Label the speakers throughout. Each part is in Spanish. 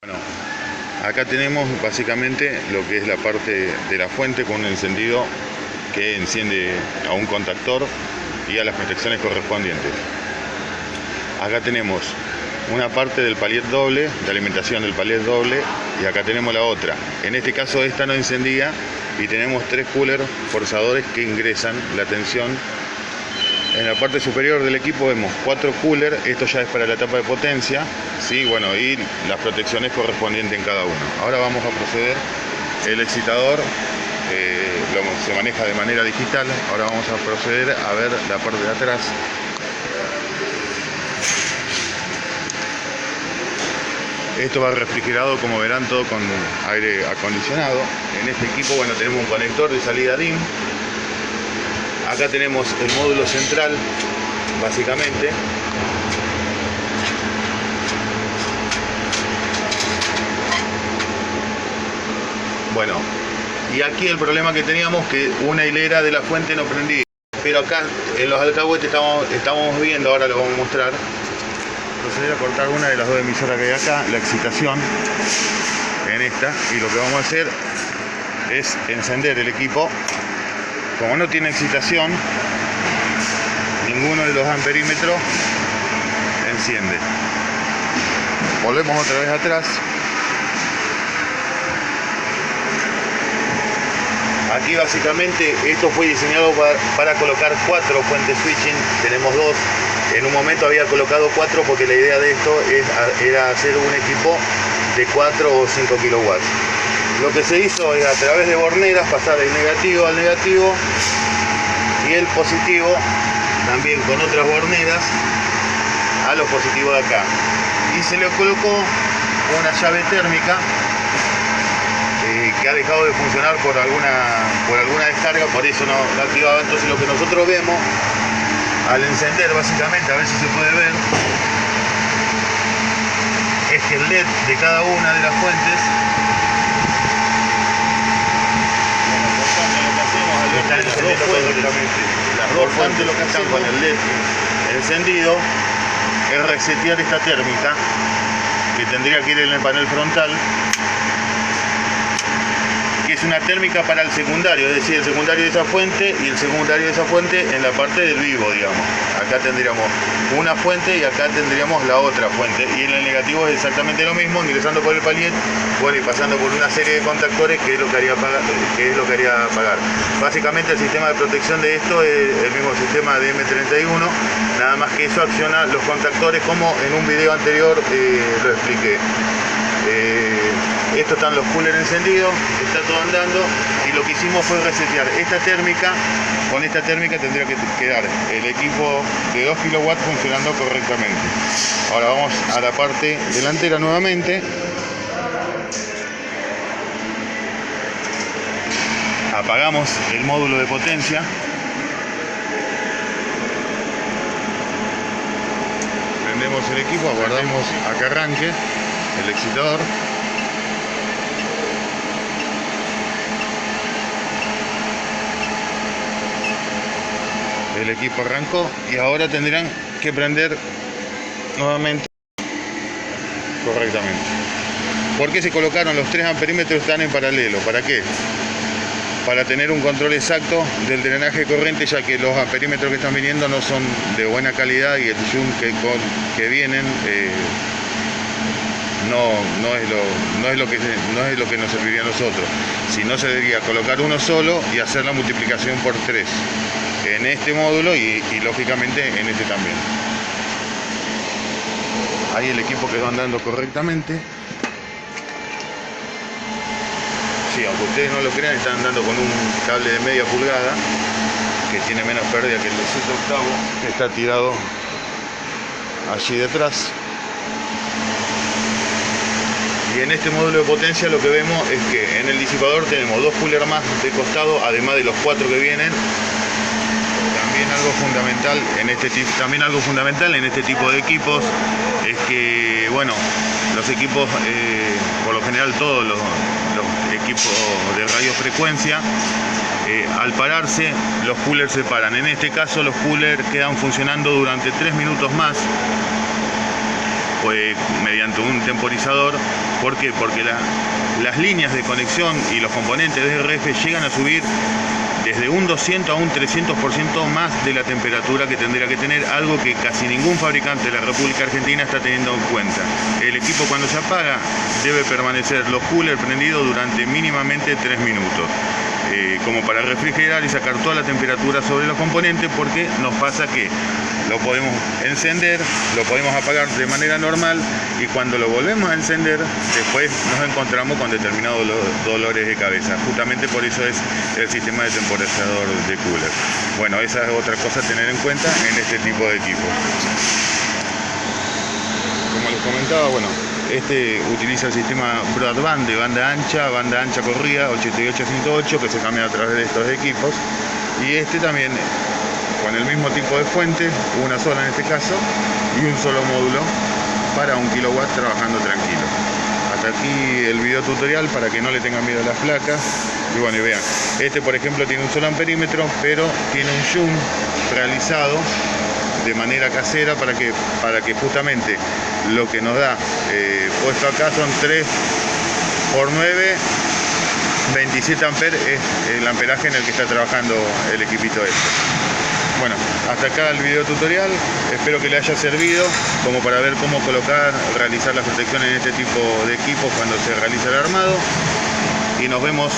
Speaker 1: Bueno, acá tenemos básicamente lo que es la parte de la fuente con un encendido que enciende a un contactor y a las protecciones correspondientes. Acá tenemos una parte del palier doble, de alimentación del palier doble, y acá tenemos la otra. En este caso esta no encendía y tenemos 3 coolers forzadores que ingresan la tensión. En la parte superior del equipo vemos 4 coolers, esto ya es para la etapa de potencia, ¿sí? Bueno, y las protecciones correspondientes en cada uno. Ahora vamos a proceder, el excitador se maneja de manera digital. Ahora vamos a proceder a ver la parte de atrás. Esto va refrigerado, como verán, todo con aire acondicionado. En este equipo, bueno, tenemos un conector de salida DIN. Acá tenemos el módulo central, básicamente. Bueno, y aquí el problema que teníamos, que una hilera de la fuente no prendía. Pero acá en los alcahuetes estamos viendo, ahora lo vamos a mostrar. Proceder a cortar una de las 2 emisoras que hay acá, la excitación en esta, y lo que vamos a hacer es encender el equipo. Como no tiene excitación, ninguno de los amperímetros enciende. Volvemos otra vez atrás. Aquí básicamente esto fue diseñado para colocar 4 fuentes switching. Tenemos 2. En un momento había colocado 4 porque la idea de esto era hacer un equipo de 4 o 5 kilowatts. Lo que se hizo es, a través de borneras, pasar el negativo al negativo y el positivo también con otras borneras a los positivos de acá. Y se le colocó una llave térmica que ha dejado de funcionar por alguna descarga, por eso no activaba. Entonces lo que nosotros vemos al encender, básicamente, a ver si se puede ver, es que el LED de cada una de las fuentes, las dos fuentes, lo que están con el LED encendido es resetear esta térmica que tendría que ir en el panel frontal, que es una térmica para el secundario, es decir, el secundario de esa fuente y el secundario de esa fuente en la parte del vivo, digamos. Acá tendríamos una fuente y acá tendríamos la otra fuente, y en el negativo es exactamente lo mismo, ingresando por el palier, bueno, y pasando por una serie de contactores, que es lo que haría apagar. Básicamente el sistema de protección de esto es el mismo sistema de M31, nada más que eso acciona los contactores, como en un video anterior lo expliqué. Estos están los coolers encendidos, está todo andando, y lo que hicimos fue resetear esta térmica. Con esta térmica tendría que quedar el equipo de 2 kilowatts funcionando correctamente. Ahora vamos a la parte delantera nuevamente. Apagamos el módulo de potencia. Prendemos el equipo, aguardamos a que arranque el excitador. El equipo arrancó y ahora tendrán que prender nuevamente correctamente. ¿Por qué se colocaron los 3 amperímetros tan en paralelo? ¿Para qué? Para tener un control exacto del drenaje de corriente, ya que los amperímetros que están viniendo no son de buena calidad, y el zoom que vienen no es lo que nos serviría a nosotros. Si no, se debería colocar uno solo y hacer la multiplicación por 3 en este módulo y lógicamente en este también. Ahí el equipo quedó andando correctamente. Sí, aunque ustedes no lo crean, están andando con un cable de media pulgada que tiene menos pérdida que el de 7/8, que está tirado allí detrás. Y en este módulo de potencia lo que vemos es que en el disipador tenemos 2 coolers más de costado, además de los 4 que vienen. También algo fundamental en este tipo de equipos es que, bueno, los equipos, por lo general todos los equipos de radiofrecuencia, al pararse los coolers se paran. En este caso los coolers quedan funcionando durante 3 minutos más, mediante un temporizador. ¿Por qué? Porque las líneas de conexión y los componentes de RF llegan a subir desde un 200 a un 300% más de la temperatura que tendría que tener, algo que casi ningún fabricante de la República Argentina está teniendo en cuenta. El equipo, cuando se apaga, debe permanecer los coolers prendidos durante mínimamente 3 minutos, como para refrigerar y sacar toda la temperatura sobre los componentes, porque nos pasa que lo podemos encender, lo podemos apagar de manera normal, y cuando lo volvemos a encender, después nos encontramos con determinados dolores de cabeza. Justamente por eso es el sistema de temporizador de cooler. Bueno, esa es otra cosa a tener en cuenta en este tipo de equipos. Como les comentaba, bueno, este utiliza el sistema broadband de banda ancha corrida 88-108, que se cambia a través de estos equipos, y este también con el mismo tipo de fuente, una sola en este caso, y un solo módulo para 1 kW trabajando tranquilo. Hasta aquí el video tutorial para que no le tengan miedo a las placas. Y bueno, y vean, este por ejemplo tiene un solo amperímetro, pero tiene un zoom realizado de manera casera para que justamente lo que nos da puesto acá son 3 por 9, 27 amperes es el amperaje en el que está trabajando el equipito este. Bueno, hasta acá el video tutorial, espero que le haya servido como para ver cómo realizar las protecciones en este tipo de equipos cuando se realiza el armado, y nos vemos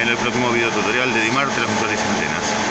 Speaker 1: en el próximo video tutorial de Dimar, transmisores y antenas.